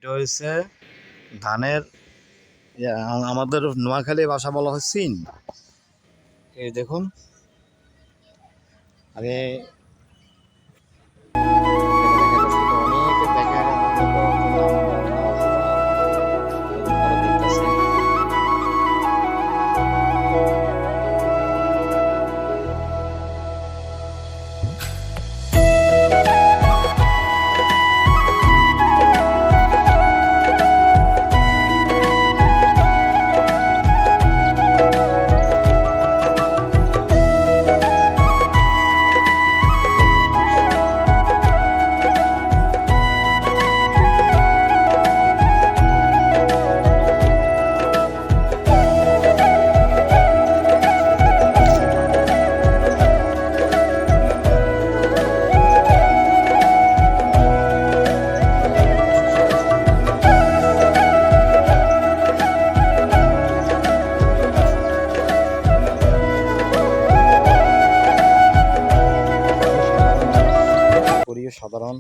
এটা হচ্ছে ধানের আমাদের নোয়াখালী ভাষা বলা হয় সিন। এই দেখুন আমি অনেকে দেখেন দেখতেছে। সাধারণ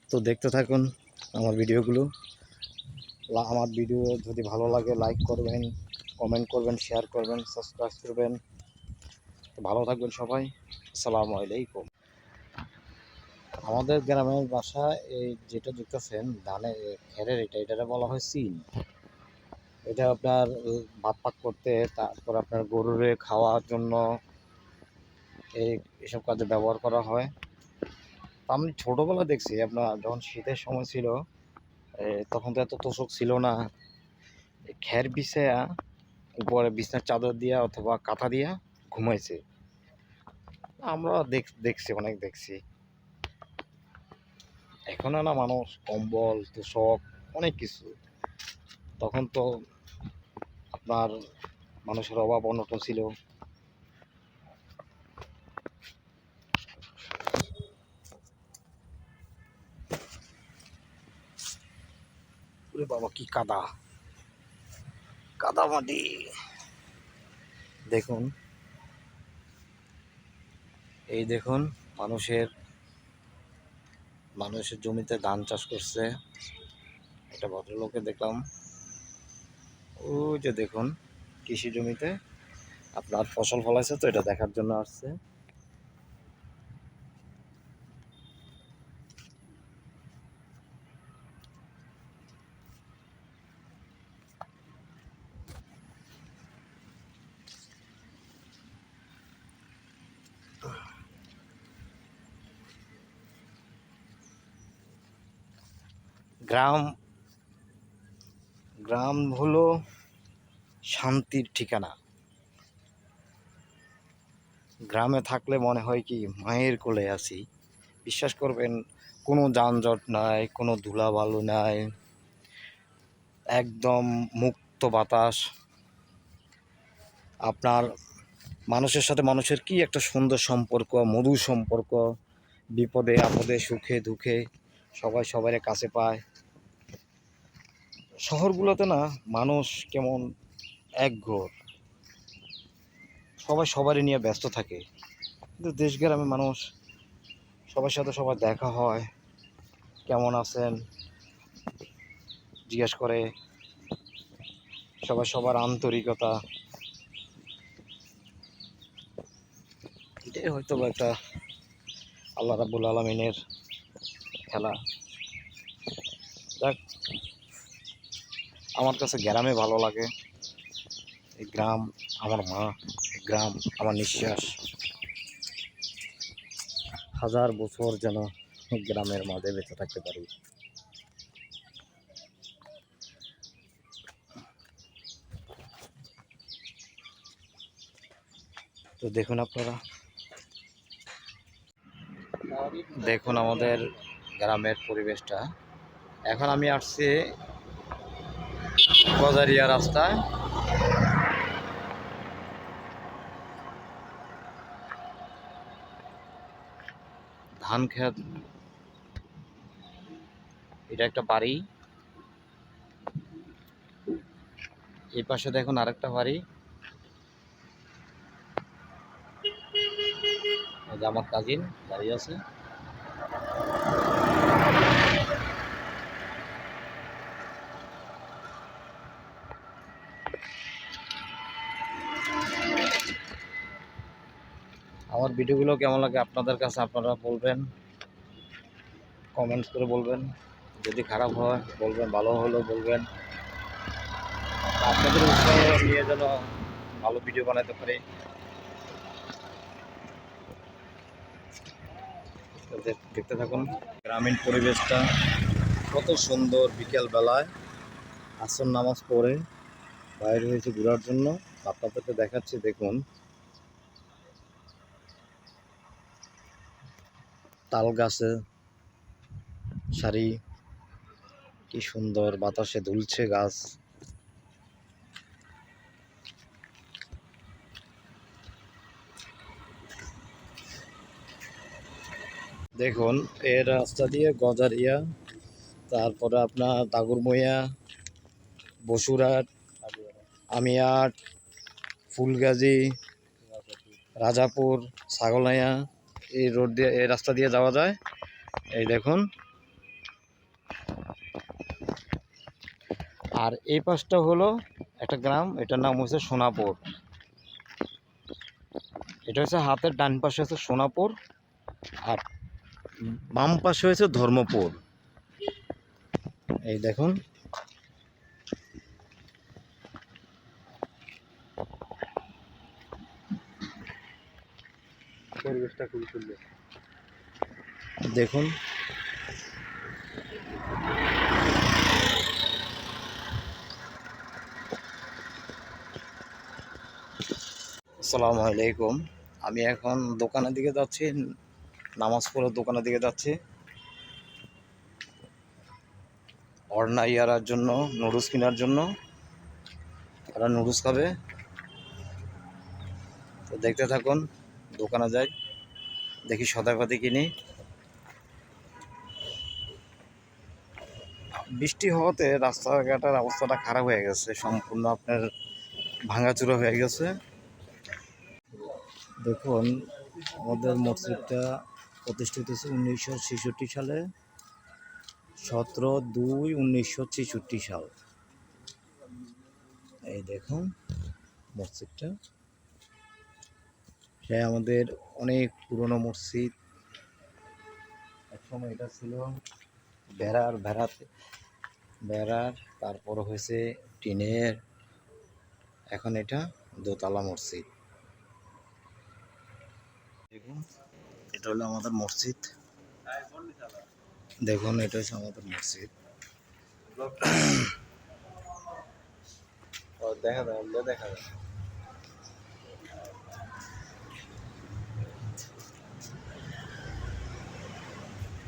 তো দেখতে থাকুন আমার ভিডিওগুলো। আমার ভিডিও যদি ভালো লাগে লাইক করবেন, কমেন্ট করবেন, শেয়ার করবেন, সাবস্ক্রাইব করবেন। ভালো থাকবেন সবাই। আসসালামু আলাইকুম। আমাদের গ্রামের বাসায় এই যেটা দেখতেছেন ধানের খেরের এটা বলা হয় সিন। এটা আপনার ভাত পাক করতে, তারপর আপনার গরুরে খাওয়ার জন্য এসব কাজে ব্যবহার করা হয়। আমি ছোটোবেলা দেখছি আপনার যখন শীতের সময় ছিল, তখন তো এত তোষক ছিল না, খের বিছায়া উপরে বিছনার চাদর দিয়া অথবা কাঁথা দিয়া ঘুমাইছে। আমরা দেখছি, অনেক দেখছি। এখন না মানুষ কম্বল তোষক অনেক কিছু। তখন তো আপনার মানুষের অভাব অনটন ছিল। ওরে বাবা কি কাদা, কাদা মাটি। দেখুন এই দেখুন মানুষের জমিতে ধান চাষ করছে। একটা ভদ্রলোকে দেখলাম, ওই যে দেখুন কৃষি জমিতে আপনার ফসল ফলাইছে, তো এটা দেখার জন্য আসছে। গ্রাম গ্রাম হলো শান্তির ঠিকানা। গ্রামে থাকলে মনে হয় কি মায়ের কোলে আছি। বিশ্বাস করবেন, কোনো যানজট নাই, কোনো ধুলাবালু নাই, একদম মুক্ত বাতাস। আপনার মানুষের সাথে মানুষের কি একটা সুন্দর সম্পর্ক, মধুর সম্পর্ক। বিপদে আপদে সুখে দুঃখে সবাই সবার কাছে পায়। শহরগুলোতে না মানুষ কেমন একঘর, সবাই সবারই নিয়ে ব্যস্ত থাকে। কিন্তু দেশ গ্রামে মানুষ সবার সাথে সবার দেখা হয়, কেমন আছেন জিজ্ঞেস করে, সবার সবার আন্তরিকতা। এটাই হয়তো একটা আল্লাহ রাব্বুল আলামিনের খেলা। যাক, আমার কাছে গ্রামে ভালো লাগে। এই গ্রাম আমার মা, গ্রাম আমার নিঃশ্বাস। হাজার বছর যেন গ্রামের মাঝে বেঁচে থাকতে পারি। তো দেখুন আপনারা, দেখুন আমাদের গ্রামের পরিবেশটা। এখন আমি আসছি গজারিয়া রাস্তায়। ধান ক্ষেত, এটা একটা বাড়ি। এই পাশে দেখুন আরেকটা বাড়ি। এই যে আমার কাজিন দাঁড়িয়ে আছে। আমার ভিডিওগুলো কেমন লাগে আপনাদের কাছে আপনারা বলবেন, কমেন্টস করে বলবেন। যদি খারাপ হয় বলবেন, ভালো হলেও বলবেন। আপনাদের উৎসাহ নিয়ে যেন ভালো ভিডিও বানাতে পারি। দেখতে থাকুন গ্রামীণ পরিবেশটা কত সুন্দর। বিকেল বেলায় আসর নামাজ পড়ে বাইর হয়েছে ঘোরার জন্য। আপনাদেরকে দেখাচ্ছি, দেখুন তাল গাছে সারি, কি সুন্দর বাতাসে দুলছে গাছ। দেখুন এই রাস্তা দিয়ে গজারিয়া, তারপরে আপনার দাগরমইয়া, বসুরহাট, আমিয়াট, ফুলগাজী, রাজাপুর, ছাগলাইয়া, এই রোড দিয়ে, এই রাস্তা দিয়ে যাওয়া যায়। এই দেখুন, আর এই পাশটা হলো একটা গ্রাম, এটার নাম হচ্ছে সোনাপুর। এটা হচ্ছে হাতের ডান পাশে হচ্ছে সোনাপুর, আর বাম পাশে হয়েছে ধর্মপুর। এই দেখুন, পরিবেশটা খুবই সুন্দর। দেখুন আসসালামু আলাইকুম। আমি এখন দোকানের দিকে যাচ্ছি, নামাজ পড়ে দোকানের দিকে যাচ্ছি অর্ণা ইয়ারার জন্য, নুডলস কেনার জন্য। ওরা নুডলস খাবে, তো দেখতে থাকুন। দোকানে যাই, দেখি সদাইপাতি কিনি। বৃষ্টি হওয়াতে রাস্তাঘাটের অবস্থাটা খারাপ হয়ে গেছে, সম্পূর্ণ আপনার ভাঙাচুরা হয়ে গেছে। দেখুন আমাদের মসজিদটা প্রতিষ্ঠিত হয়েছে 1966 সালে, 17/2/1966 সাল। এই দেখুন মসজিদটা, সে আমাদের অনেক পুরনো মসজিদ। একসময় এটা ছিল বেড়ার, তারপর হয়েছে টিনের, এখন এটা দোতলা মসজিদ। দেখুন এটা হলো আমাদের মসজিদ, দেখুন এটা হচ্ছে আমাদের মসজিদ। দেখা যায়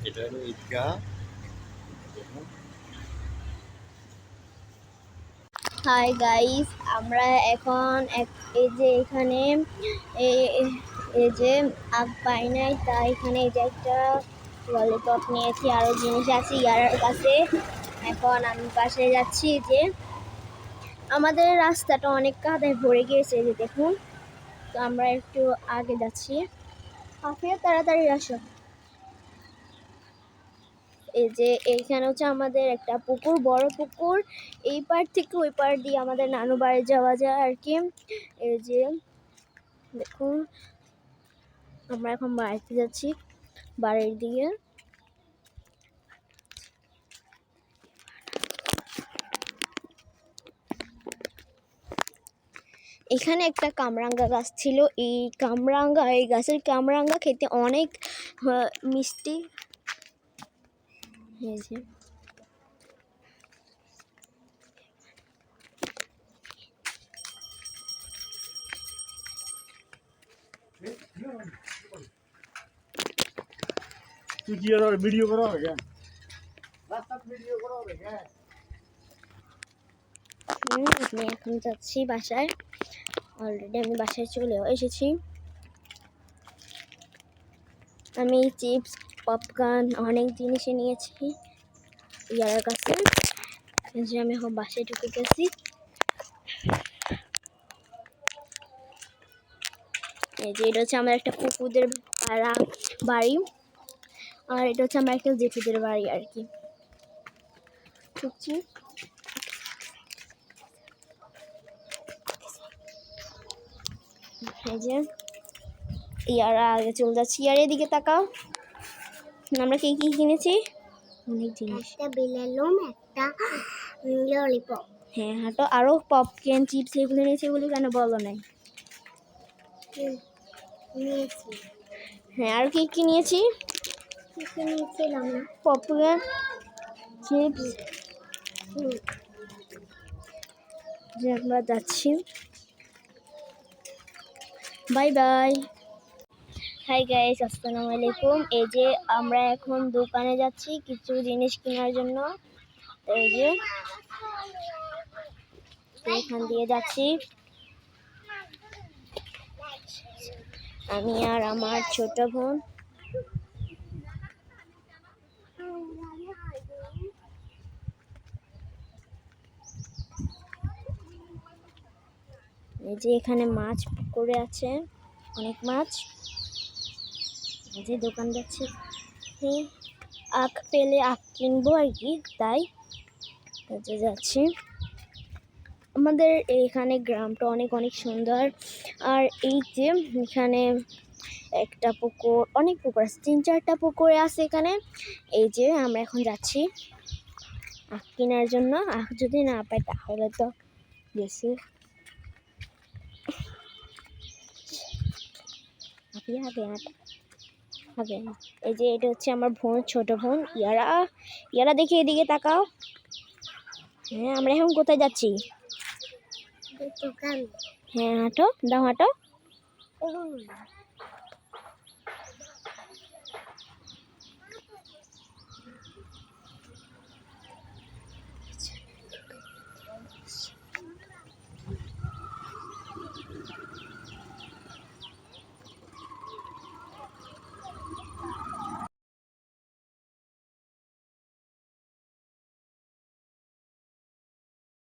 এটা হলো ঈদগাহ। দেখুন হাই গাইস, আমরা এখন এই যে এখানে এই যে আগ পাই নাই, তাই এখানে এই যে একটা ললিপপ নিয়েছি, আরও জিনিস আছে ইয়ার কাছে। এখন আমি পাশে যাচ্ছি, যে আমাদের রাস্তাটা অনেক কাদায় ভরে গিয়েছে, যে দেখুন। তো আমরা একটু আগে যাচ্ছি। হাফিয়া তাড়াতাড়ি আসো। এই যে এইখানে হচ্ছে আমাদের একটা পুকুর, বড় পুকুর। এই পার থেকে ওই পার দিয়ে আমাদের নানু বাড়ি যাওয়া যায় আর কি। এই যে দেখুন, আমরা এখন বাড়িতে যাচ্ছি, বাড়ির দিকে। এখানে একটা কামরাঙ্গা গাছ ছিল। এই গাছের কামরাঙ্গা খেতে অনেক মিষ্টি। এই যে ভিডিও করা হবে আমি এখন যাচ্ছি বাসায়। অলরেডি আমি বাসায় চলেও এসেছি। আমি চিপস, পপকর্ন অনেক জিনিসই নিয়েছি ইয়ার কাছে। যে আমি এখন বাসায় ঢুকে গেছি। এই যে এটা হচ্ছে আমার একটা পুকুদের বাড়ি, আর এটা হচ্ছে আমার একটা জেঠুদের বাড়ি আর কি। ঢুকছি। এই যে ইয়ারা আগে চলে যাচ্ছি। ইয়ার এদিকে তাকাও, আমরা কি কি কিনেছি? অনেক জিনিস। একটা বেলুন, একটা ললিপপ হ্যাঁ হাঁটো, আরো পপকর্ন চিপস এগুলো নিয়েছি, এগুলো কেন বলো নাই? নিয়েছি। হ্যাঁ আর কি কি নিয়েছি? কিছু নিয়েছিলাম না। Popcorn chips. যে আমরা যাচ্ছি, বাই বাই। হাই গাইস, আসসালামু আলাইকুম। এই যে আমরা এখন দোকানে যাচ্ছি কিছু জিনিস কেনার জন্য। এই যে এখান দিয়ে যাচ্ছি আমি আর আমার ছোট বোন। এই যে এখানে মাছ পড়ে আছে, অনেক মাছ। এই যে দোকান যাচ্ছি, আখ পেলে আখ কিনবো আর কি, তাই যাচ্ছি। আমাদের এখানে গ্রামটা অনেক অনেক সুন্দর। আর এই যে এখানে একটা পুকুর, অনেক পুকুর আছে, 3-4টা পুকুর আছে এখানে। এই যে আমরা এখন যাচ্ছি আখ কেনার জন্য। আখ যদি না পাই তাহলে তো গেছি। এই যে এটা হচ্ছে আমার বোন, ছোট বোন ইয়ারা দেখি এদিকে তাকাও। হ্যাঁ আমরা এখন কোথায় যাচ্ছি? দোকান। হ্যাঁ হাঁটো, দাও হাঁটো।